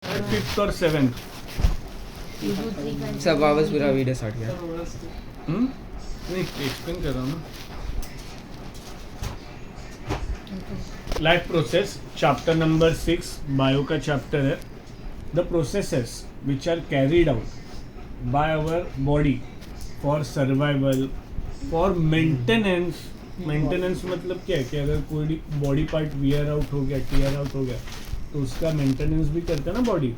Fifth और seventh सब वापस पूरा वीडियो स्टार्ट किया. नहीं एक्सप्लेन कर रहा हूँ ना. Life process chapter number 6 bio का चैप्टर है. The processes which are carried out by our body for survival for maintenance. Maintenance मतलब क्या है कि अगर कोई बॉडी पार्ट वियर आउट हो गया, टीयर आउट हो गया, तो उसका मेंटेनेंस भी करता है ना बॉडी,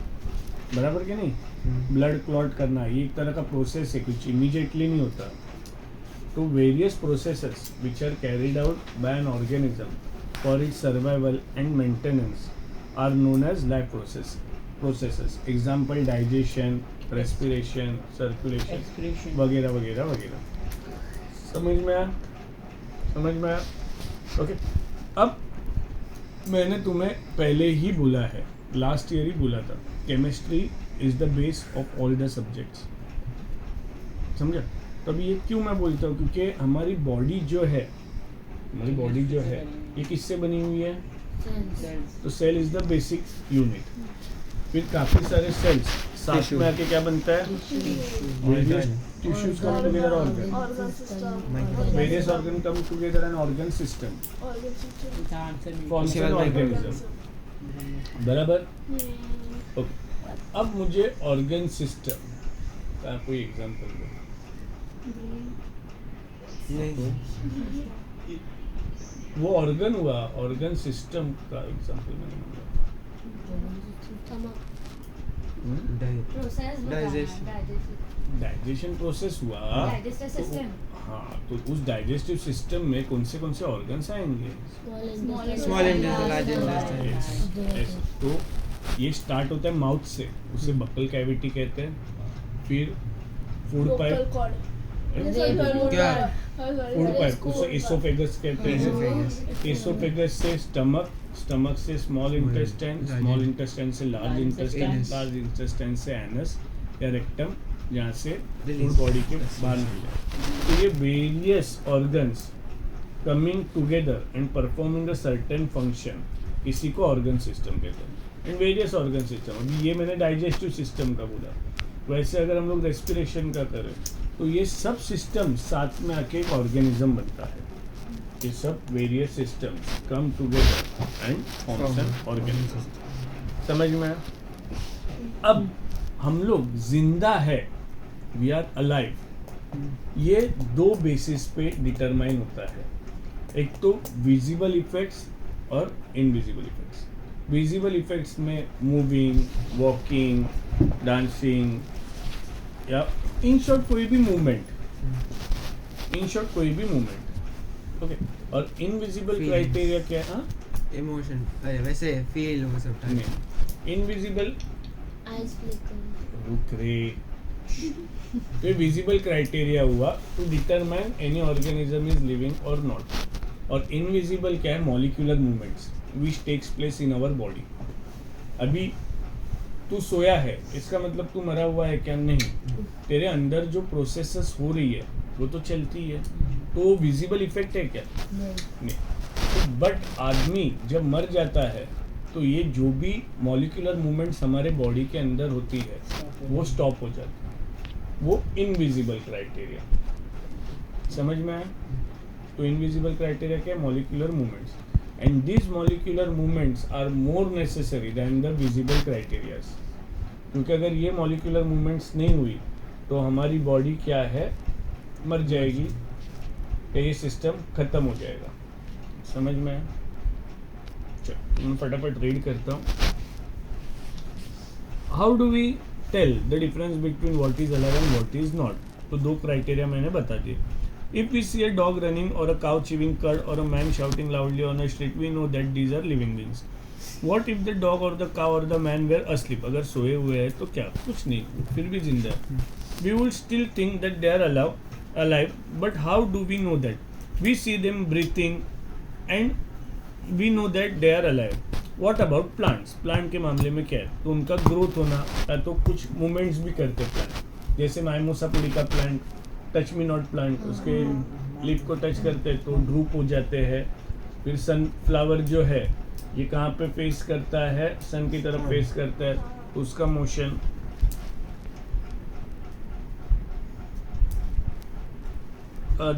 बराबर कि नहीं. ब्लड क्लॉट करना ये एक तरह का प्रोसेस है, कुछ इमीडिएटली नहीं होता. तो various processes which are carried out by an organism for its survival and maintenance are known as life processes. Example digestion, respiration, circulation वगैरह वगैरह वगैरह. समझ में आया? ओके. अब मैंने तुम्हें पहले ही बोला है, लास्ट ईयर ही बोला था, chemistry is the base of all the subjects. समझा? तो अभी ये क्यों मैं बोलता हूँ, क्योंकि हमारी बॉडी जो है ये किससे बनी हुई है? तो cell is the basic unit. फिर काफ़ी सारे सेल्स साथ में आके क्या बनता है? Tissues come together organ. Various organ come together an organ system forms an organism. बराबर. ओके. अब मुझे ऑर्गन सिस्टम का कोई एग्जांपल दो. वो ऑर्गन हुआ, ऑर्गन सिस्टम का एग्जांपल मैंने मांगा. डाइजेशन प्रोसेस हुआ. हाँ, तो उस डाइजेस्टिव सिस्टम में कौन से ऑर्गन्स आएंगे? Small intestine. तो ये स्टार्ट होता है माउथ से, उसे बक्कल कैविटी कहते हैं. फिर फूड पाइप, उसे एसोफेगस कहते हैं. एसोफेगस से स्टमक से स्मॉल इंटेस्टाइन से लार्ज इंटेस्टाइन से एनस या रेक्टम, जहाँ से फूड बॉडी के बाहर निकल जाए. तो ये various organs coming together and performing a certain function, इसी को ऑर्गन सिस्टम कहते हैं. एंड वेरियस ऑर्गन सिस्टम, अभी ये मैंने डाइजेस्टिव सिस्टम का बोला. वैसे अगर हम लोग रेस्पिरेशन का करें तो ये सब सिस्टम साथ में आके एक ऑर्गेनिज्म बनता है. ये सब various systems come together and forms an organism. समझ में आया? अब हम लोग जिंदा है, वी आर अलाइव. ये दो बेसिस पे डिटरमाइन होता है. एक तो विजिबल इफेक्ट्स और इनविजिबल इफेक्ट्स. विजिबल इफेक्ट्स में मूविंग, वॉकिंग, डांसिंग, या इन शॉर्ट कोई भी मूवमेंट. ओके. और इनविजिबल क्राइटेरिया क्या है? इमोशन, वैसे फील वो सब टाइप. इनविजिबल रुक रे. ये विजिबल क्राइटेरिया हुआ to determine any organism is living और नॉट. और इनविजिबल क्या है? Molecular movements which takes place in our body. अभी तू सोया है, इसका मतलब तू मरा हुआ है क्या? नहीं. तेरे अंदर जो प्रोसेसेस हो रही है वो तो चलती है. तो विजिबल इफेक्ट है क्या? नहीं. तो बट आदमी जब मर जाता है तो ये जो भी मॉलिक्यूलर मूवमेंट्स हमारे बॉडी के अंदर होती है वो स्टॉप हो जाती है. वो इनविजिबल क्राइटेरिया. समझ में आया? तो इनविजिबल क्राइटेरिया क्या है? Molecular movements. And these molecular movements are more necessary than the visible criteria. क्योंकि अगर ये molecular movements नहीं हुई तो हमारी बॉडी क्या है? मर जाएगी. ये सिस्टम खत्म हो जाएगा. समझ में आया? चलो मैं फटाफट रीड करता हूँ. How do we tell the difference between what is alive and what is not? तो दो क्राइटेरिया मैंने बता दिए. If we see a dog running or a cow chewing cud or a man shouting loudly on a street, we know that these are living beings. What if the dog or the cow or the man were asleep? अगर सोए हुए हैं तो क्या? कुछ नहीं, फिर भी जिंदा है. We would still think that they are alive, but how do we know that? We see them breathing and we know that they are alive. What about plants? Plant के मामले में क्या है? तो उनका ग्रोथ होना, तो कुछ मूवमेंट्स भी करते प्लांट. जैसे mimosa pudica plant, touch me not plant, उसके लीफ को टच करते तो ड्रूप हो जाते हैं. फिर सनफ्लावर जो है ये कहाँ पे फेस करता है? सन की तरफ फेस करता है, तो उसका motion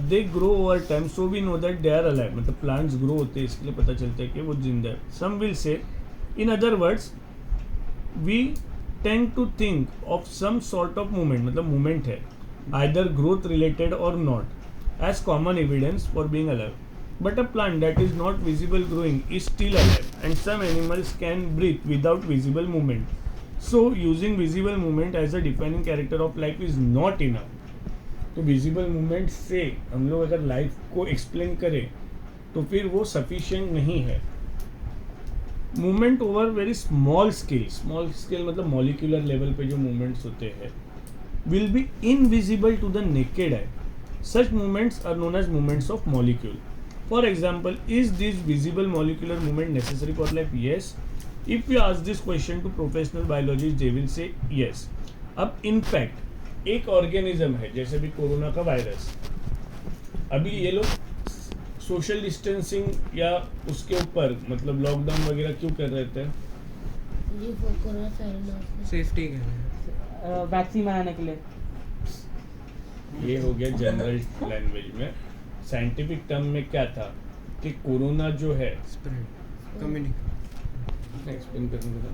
they grow over time, so we know that they are alive, मतलब प्लांट्स ग्रो होते हैं इसके लिए पता चलता है कि वो जिंदा है. Some will say, in other words, we tend to think of some sort of movement, मतलब मूवमेंट है, आइदर ग्रोथ रिलेटेड और not, as common evidence for being alive. But a plant that is not visible growing is still alive, and some animals can breathe without visible movement. So using visible movement as a defining character of life is not enough. तो visible movement से हम लोग अगर life को explain करें तो फिर वो सफिशिएंट नहीं है. Movement over very small scale मतलब मॉलिक्यूलर लेवल पे जो मूवमेंट्स होते हैं will be invisible to the naked eye. Such movements are known as movements of molecule. For example, is this visible molecular movement necessary for life? Yes. If we ask this question to professional biologists, they will say yes. अब in fact एक organism है जैसे भी corona का virus, अभी ये लोग social distancing या उसके ऊपर मतलब लॉकडाउन वगैरह क्यों कर रहे थे? सेफ्टी के लिए, वैक्सीन बनाने के लिए. ये हो गया जनरल लैंग्वेज में. साइंटिफिक टर्म में क्या था कि कोरोना जो है स्प्रेड कम्युनिकेट, एक्सप्लेन करने का,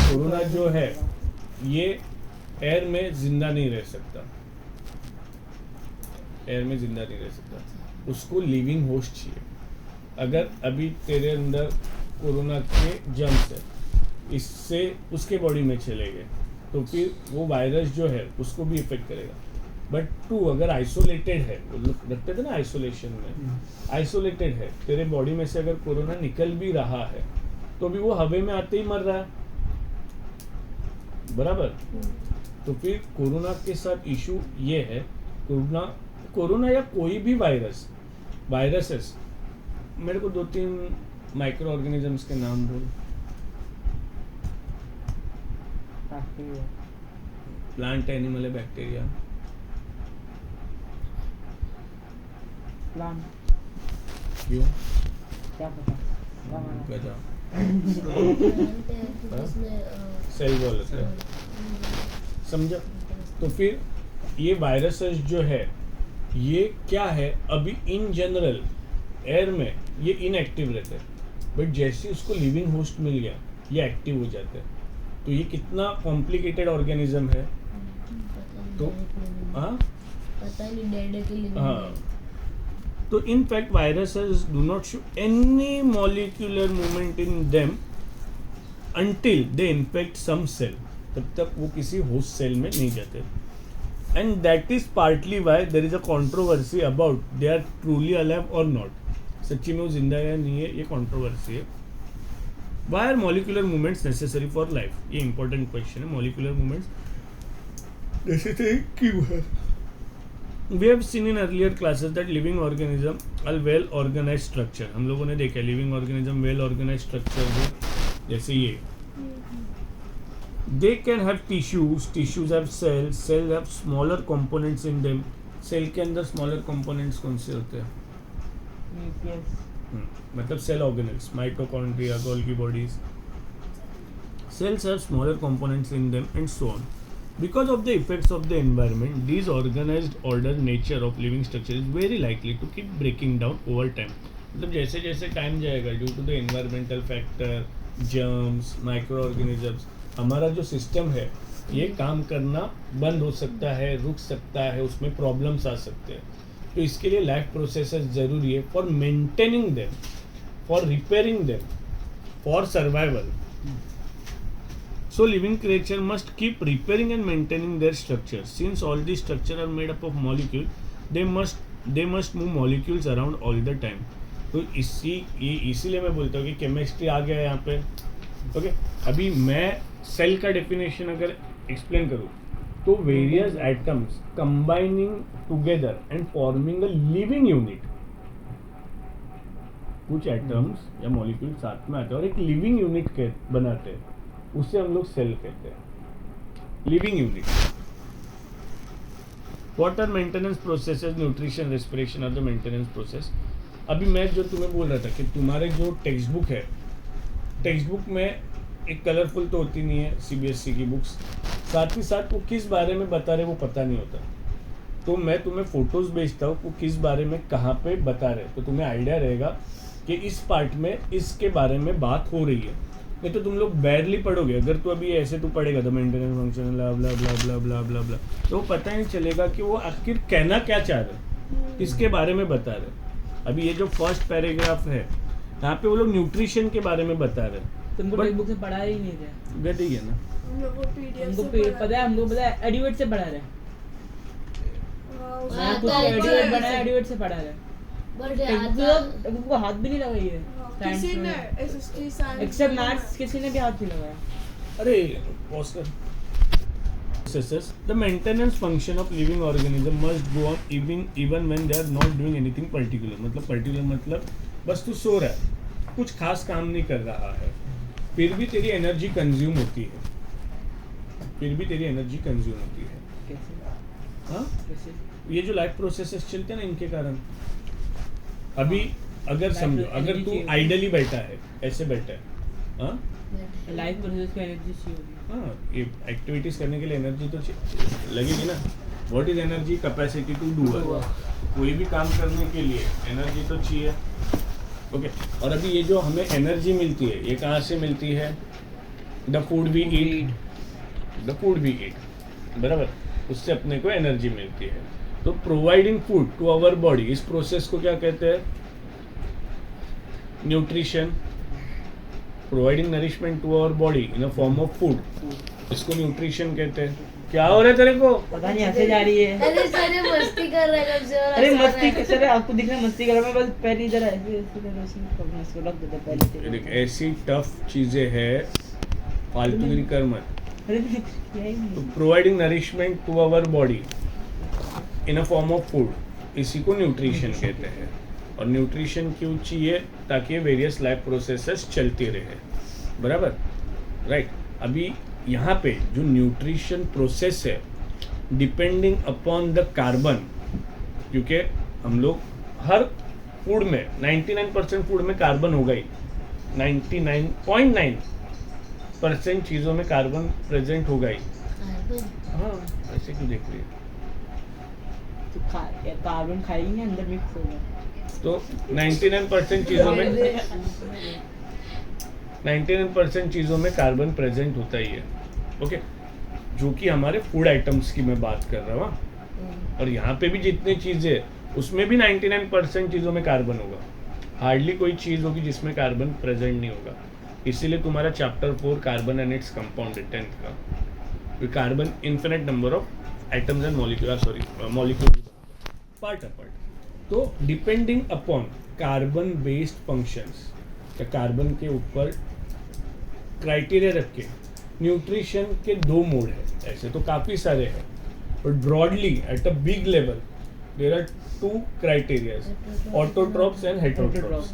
कोरोना जो है ये एयर में जिंदा नहीं रह सकता, एयर में जिंदा नहीं रह सकता, उसको लिविंग होस्ट चाहिए. अगर अभी तेरे अंदर कोरोना के जर्म्स है, इससे उसके बॉडी में चले गए तो फिर वो वायरस जो है उसको भी इफेक्ट करेगा. बट तू अगर आइसोलेटेड है, वो लोग रखते थे ना आइसोलेशन में, आइसोलेटेड है, तेरे बॉडी में से अगर कोरोना निकल भी रहा है तो भी वो हवा में आते ही मर रहा है, बराबर. तो फिर कोरोना के साथ इशू ये है, कोरोना या कोई भी वायरसेस, मेरे को 2-3 माइक्रो ऑर्गेनिजम्स के नाम बोल. प्लांट एनिमल है, बैक्टीरिया, प्लांट, क्यों क्या पता क्या माना. गजा सेल वॉल होता है, समझा. तो फिर ये वायरसेस जो है ये क्या है, अभी इन जनरल एयर में ये इनएक्टिव रहते हैं, बट जैसे उसको लिविंग होस्ट मिल गया ये एक्टिव हो जाते हैं. तो ये कितना कॉम्प्लिकेटेड ऑर्गेनिज्म है. तो पता नहीं डेड के लिए. हाँ, तो in fact viruses do not show any molecular movement in them until they infect some cell. तब तक वो किसी होस्ट सेल में नहीं जाते. And that is partly why there is a controversy about they are truly alive और not. सच्ची में वो जिंदा है या नहीं है, ये कंट्रोवर्सी है. Why are molecular movements necessary for life, ये इंपॉर्टेंट क्वेश्चन है. मॉलिक्यूलर मूवमेंट्स नेसेसरी क्यों है? We have seen in earlier classes that living organism are well organized structure. हम लोगों ने देखा living organism well organized structure है, जैसे ये. They can have tissues have cells have smaller components in them. Cell के अंदर smaller components कौन से होते हैं? न्यूक्लियस. मतलब cell organelles, mitochondria, Golgi bodies. Cells have smaller components in them and so on. Because of the effects of the environment, disorganized order nature of living structure is very likely to keep breaking down over time. मतलब जैसे जैसे time जाएगा due to the environmental factor, germs, micro organisms, हमारा जो system है ये काम करना बंद हो सकता है, रुक सकता है, उसमें प्रॉब्लम्स आ सकते हैं. तो इसके लिए लाइफ प्रोसेसेस ज़रूरी है for maintaining them, for repairing them, for survival. So living creature must keep repairing and maintaining their structure. Since all these structures are made up of molecule, they must move molecules around all the time. तो इसीलिए मैं बोलता हूँ कि chemistry आ गया यहाँ पे. Okay, अभी मैं सेल का डेफिनेशन अगर एक्सप्लेन करूँ तो various atoms combining together and forming a living unit. कुछ एटम्स या मॉलिक्यूल साथ में आते हैं और एक लिविंग यूनिट बनाते हैं, उसे हम लोग सेल कहते हैं, living unit. Water maintenance processes, nutrition, respiration are the maintenance process. अभी मैं जो तुम्हें बोल रहा था कि तुम्हारे जो टेक्स्ट बुक है, टेक्स्ट बुक में एक कलरफुल तो होती नहीं है सीबीएसई की बुक्स, साथ ही साथ वो किस बारे में बता रहे वो पता नहीं होता। तो मैं तुम्हें फोटोज भेजता हूँ वो किस बारे में कहाँ पे बता रहे, तो तुम्हें आइडिया रहेगा कि इस पार्ट में इसके बारे में बात हो रही है। नहीं तो तुम लोग बैरली पढ़ोगे, अगर तू अभी ऐसे तू पढ़ेगा द मेंटेनेंस फंक्शन ब्ला ब्ला ब्ला ब्ला ब्ला ब्ला ब्ला, तो पता ही नहीं चलेगा कि वो आखिर कहना क्या चाह रहे, किसके बारे में बता रहे। अभी ये जो फर्स्ट पैराग्राफ है यहाँ पे वो लोग न्यूट्रिशन के बारे में बता रहे हैं। तुमको टेक्स्ट बुक से पढ़ा ही नहीं रहे, गधे ही है ना, हम लोग को पीडीएफ हमको से पता है, हमको पता है एडुएट से पढ़ा रहे। उसमें मैं खुद आता है, एडुएट बनाया, एडुएट से पढ़ा रहे। बट टेक्स्ट बुक को हाथ भी नहीं लगाई है किसी ने एसएसटी साइंस एक्सेप्ट मैथ्स, किसी ने भी हाथ नहीं लगाया। अरे poster processes, the maintenance function of living organism must go on even when they are not doing anything particular. मतलब particular मतलब बस तू सो रहा है, कुछ खास काम नहीं कर रहा है, फिर भी तेरी एनर्जी कंज्यूम होती है, फिर भी तेरी एनर्जी कंज्यूम होती है। कैसे? हाँ, कैसे? ये जो लाइफ प्रोसेसेस चलते हैं ना इनके कारण। अभी अगर समझो, अगर तू आइडली बैठा है, ऐसे बैठा है, हाँ लाइफ प्रोसेस को एनर्जी चाहिए होगी। हाँ, ये एक्टिविटीज करने के लिए एनर्जी तो लगेगी ना। What is energy? Capacity to do work. कोई भी काम करने के लिए एनर्जी तो चाहिए। ओके, और अभी ये जो हमें एनर्जी मिलती है ये कहाँ से मिलती है? The food we eat, the food we eat, बराबर, उससे अपने को एनर्जी मिलती है। तो providing food to our body, इस प्रोसेस को क्या कहते हैं? Nutrition. Providing nourishment to our body in a form of food, इसको न्यूट्रिशन कहते हैं। क्या हो रहा है तेरे को? पता नहीं, हंसे जा रही है। अरे सर ये मस्ती कर रहा है कब से, और अरे हंसा मस्ती रहा है। सर, आपको दिख रहा है मस्ती कर रहा है, मैं बस पैर नहीं जरा ऐसे ऐसे कर रहा हूं, इसको रख देता पहले से। देख, ऐसी टफ चीजें हैं, फालतूगिरी कर मत। अरे यही तो नहीं। Providing nourishment to our body in a form of food, इसी को न्यूट्रिशन कहते हैं। और न्यूट्रिशन क्यों चाहिए? ताकि वेरियस लाइफ प्रोसेसेस चलती रहे, बराबर, राइट। अभी यहाँ पे जो न्यूट्रिशन प्रोसेस है डिपेंडिंग अपॉन द कार्बन, क्योंकि हम लोग हर फूड में 99% फूड में कार्बन होगा ही, 99.9% चीज़ों में कार्बन प्रेजेंट होगा ही। हाँ, ऐसे क्यों देख रही है? तो कार्बन खाएगी नहीं, अंदर मिक्स होगा। तो 99% चीज़ों में 99% चीज़ों में कार्बन प्रेजेंट होता ही है। ओके, जो कि हमारे फूड आइटम्स की मैं बात कर रहा हूँ। और यहाँ पे भी जितनी चीज़ें उसमें भी 99% चीज़ों में कार्बन होगा, हार्डली कोई चीज़ होगी जिसमें कार्बन प्रेजेंट नहीं होगा। इसीलिए तुम्हारा chapter 4 carbon and its compound है 10th का। Carbon infinite number of items and molecule part apart. तो depending upon carbon based functions, या कार्बन के ऊपर क्राइटेरिया रख के न्यूट्रिशन के 2 मोड है। ऐसे तो काफ़ी सारे हैं, but broadly at a big level there are 2 criterias, autotrophs and heterotrophs.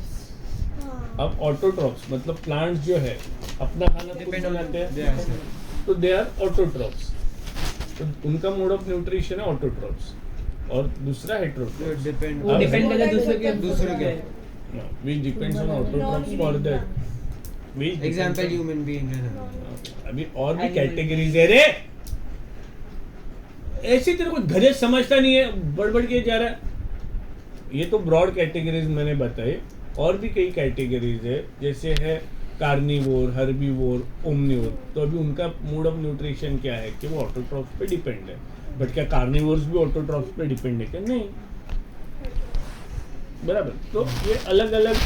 अब ऑटोट्रॉप्स मतलब प्लांट्स जो है अपना खाना खुद बनाते हैं, तो दे आर ऑटोट्रॉप्स, तो उनका मोड ऑफ न्यूट्रिशन है ऑटोट्रॉप्स। और दूसरा हेटेरोट्रॉप्स, डिपेंड वो डिपेंड करता है दूसरे के which depends on autotrophs for that, which example depends on- human being है ना। अभी और भी Animal. कैटेगरीज है रे, ऐसी तेरे को गधे समझता नहीं है, बड़बड़ के जा रहा है। ये तो ब्रॉड कैटेगरीज मैंने बताई, और भी कई कैटेगरीज है, जैसे है कार्निवोर, हर्बीवोर, ओमनिवोर। तो अभी उनका मोड ऑफ न्यूट्रिशन क्या है कि वो ऑटोट्रॉफ्स पे डिपेंड है। बट क्या कार्निवोर्स भी ऑटोट्रॉफ्स पे डिपेंड है क्या? नहीं, बराबर। तो ये अलग अलग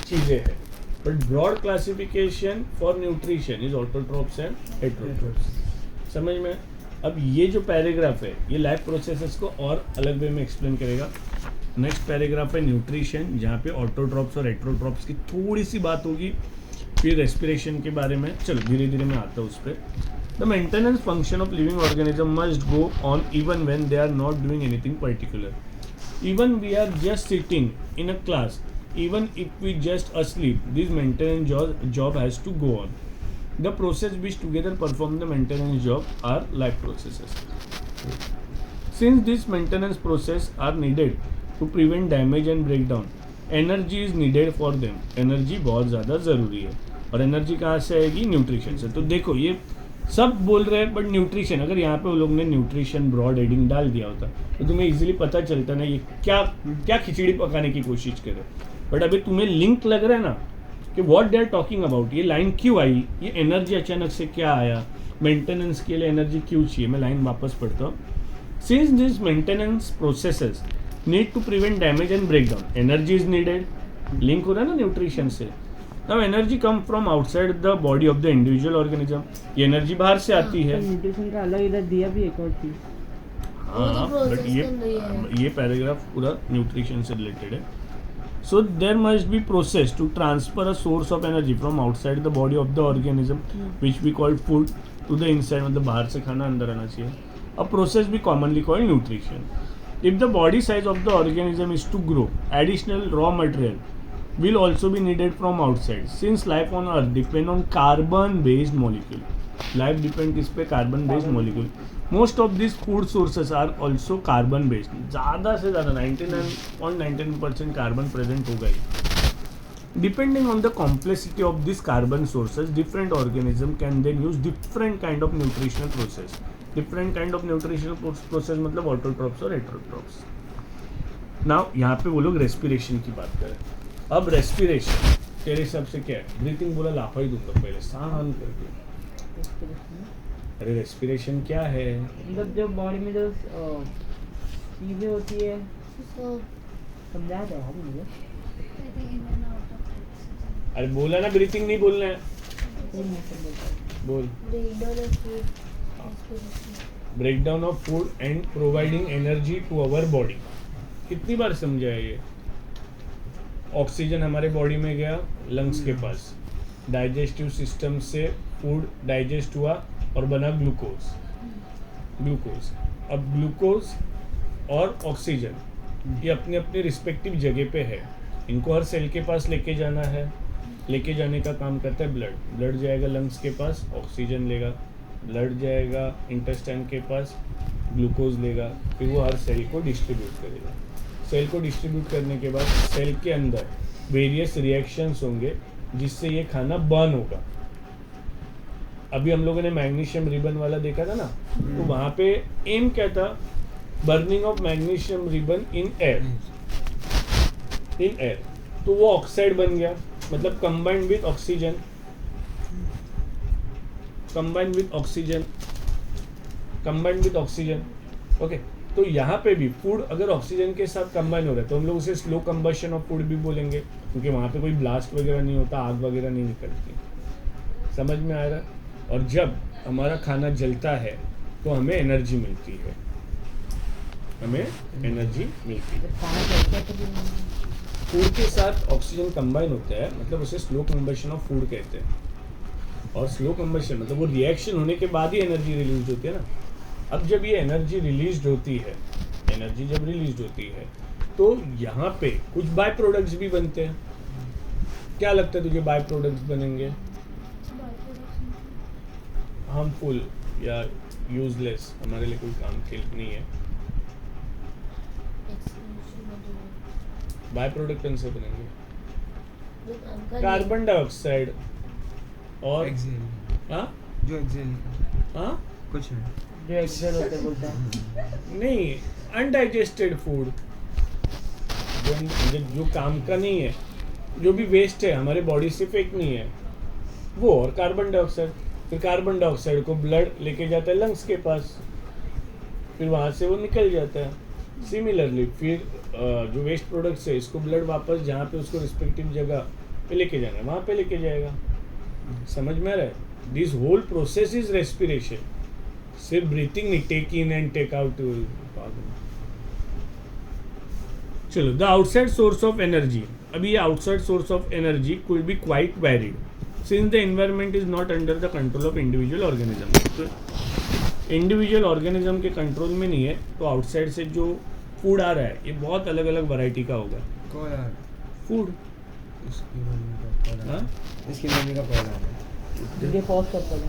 चीज़ें हैं, but broad classification for nutrition is autotrophs and heterotrophs. समझ में? अब ये जो पैराग्राफ है ये लाइफ प्रोसेसेस को और अलग वे में एक्सप्लेन करेगा। नेक्स्ट पैराग्राफ है न्यूट्रिशन, जहाँ पे ऑटोट्रॉप्स और हेटेरोट्रॉप्स की थोड़ी सी बात होगी, फिर रेस्पिरेशन के बारे में। चलो धीरे धीरे मैं आता हूँ उस पर। The maintenance function of living organism must go on even when they are not doing anything particular. Even we are just sitting in a class, even if we just asleep, this maintenance job has to go on. The process which together perform the maintenance job are life processes. Since these maintenance process are needed to prevent damage and breakdown, energy is needed for them. Energy बहुत ज़्यादा ज़रूरी है। और energy कहाँ से आएगी? Nutrition से। तो देखो ये सब बोल रहे हैं, बट न्यूट्रिशन, अगर यहाँ पे वो लोग ने न्यूट्रिशन ब्रॉड हेडिंग डाल दिया होता तो तुम्हें इजीली पता चलता ना ये क्या क्या खिचड़ी पकाने की कोशिश करे। बट अभी तुम्हें लिंक लग रहा है ना कि what they are talking about, ये लाइन क्यों आई, ये एनर्जी अचानक से क्या आया, मेंटेनेंस के लिए एनर्जी क्यों चाहिए। मैं लाइन वापस पढ़ता हूँ। Since this maintenance processes need to prevent damage and breakdown, energy is needed, link हो रहा है ना न्यूट्रिशन से। Now energy come from outside the body of the individual organism, ये एनर्जी बाहर से आती है। न्यूट्रिशन का अलग इधर दिया भी एक और चीज। हाँ, बट ये पैराग्राफ पूरा न्यूट्रिशन से रिलेटेड है। So there must be process to transfer a source of energy from outside the body of the organism which we called food to the inside, मतलब बाहर से खाना अंदर आना चाहिए। अ प्रोसेस भी commonly called nutrition. If the body size of the organism is to grow, additional raw material will also be needed from outside. Since life on earth depend on carbon based molecule, life depend किस पे? carbon based molecule. Most of these food sources are also carbon based. ज़्यादा से ज़्यादा 99.99% carbon present होगा ही। Depending on the complexity of these carbon sources, different organism can then use different kind of nutritional process. Different kind of nutritional process मतलब autotrophs और heterotrophs. Now यहाँ पे वो लोग respiration की बात करें। अब रेस्पिरेशन तेरे हिसाब से क्या है? ब्रीथिंग बोला लाफा ही दूंगा पहले शान करके। अरे रेस्पिरेशन क्या है? मतलब जो बॉडी में जो चीजें होती है समझा दो यार मुझे। अरे बोला ना ब्रीथिंग नहीं बोलना है, बोल। Breakdown of food and providing energy to our body. कितनी बार समझाया ये? ऑक्सीजन हमारे बॉडी में गया लंग्स के पास, डाइजेस्टिव सिस्टम से फूड डाइजेस्ट हुआ और बना ग्लूकोज। अब ग्लूकोज और ऑक्सीजन ये अपने अपने रिस्पेक्टिव जगह पे है, इनको हर सेल के पास लेके जाना है। लेके जाने का काम करता है ब्लड जाएगा लंग्स के पास, ऑक्सीजन लेगा, ब्लड जाएगा इंटेस्टाइन के पास, ग्लूकोज लेगा, फिर वो हर सेल को डिस्ट्रीब्यूट करेगा। सेल को डिस्ट्रीब्यूट करने के बाद सेल के अंदर वेरियस रिएक्शंस होंगे जिससे ये खाना बर्न होगा। अभी हम लोगों ने मैग्नीशियम रिबन वाला देखा था ना, तो वहाँ पे एम क्या था? Burning of magnesium ribbon in air. तो वो ऑक्साइड बन गया, मतलब कंबाइंड विद ऑक्सीजन। ओके, तो यहाँ पे भी फूड अगर ऑक्सीजन के साथ कंबाइन हो रहा है तो हम लोग उसे स्लो कंबशन ऑफ फूड भी बोलेंगे, क्योंकि वहाँ पे कोई ब्लास्ट वगैरह नहीं होता, आग वगैरह नहीं निकलती। समझ में आ रहा है? और जब हमारा खाना जलता है तो हमें एनर्जी मिलती है, फूड के साथ ऑक्सीजन कंबाइन होता है, मतलब उसे स्लो कंबशन ऑफ फूड कहते हैं। और स्लो कंबशन मतलब वो रिएक्शन होने के बाद ही एनर्जी रिलीज होती है ना। अब जब ये एनर्जी रिलीज होती है, तो यहाँ पे कुछ बाय प्रोडक्ट्स भी बनते हैं। क्या लगता है तुझे बाय प्रोडक्ट्स बनेंगे? हार्मफुल या यूजलेस, हमारे लिए कोई काम के नहीं है। बाय प्रोडक्ट कौन से बनेंगे? कार्बन डाइऑक्साइड और जो एक्सेल कुछ नहीं, जो एक्सेल होते बोलते हैं नहीं, अनडाइजेस्टेड फूड जो काम का नहीं है, जो भी वेस्ट है हमारे बॉडी से फेंकनी है वो, और कार्बन डाइऑक्साइड। फिर कार्बन डाइऑक्साइड को ब्लड लेके जाता है लंग्स के पास, फिर वहाँ से वो निकल जाता है। सिमिलरली फिर जो वेस्ट प्रोडक्ट्स है इसको ब्लड वापस जहाँ पे उसको रिस्पेक्टिव जगह पे लेके जाना है वहाँ पे लेके जाएगा। समझ में आ रहा है? This whole process is respiration. सिर्फ ब्रीथिंग नहीं, take in and take out. चलो, the outside source of energy. अभी ये outside source of energy could be quite varied since the environment is not under the control of individual organism. तो individual organism के control में नहीं है, तो outside से जो फूड आ रहा है ये बहुत अलग अलग वैरायटी का होगा। फूड इसकी मम्मी का पौधा है। पॉज करता है।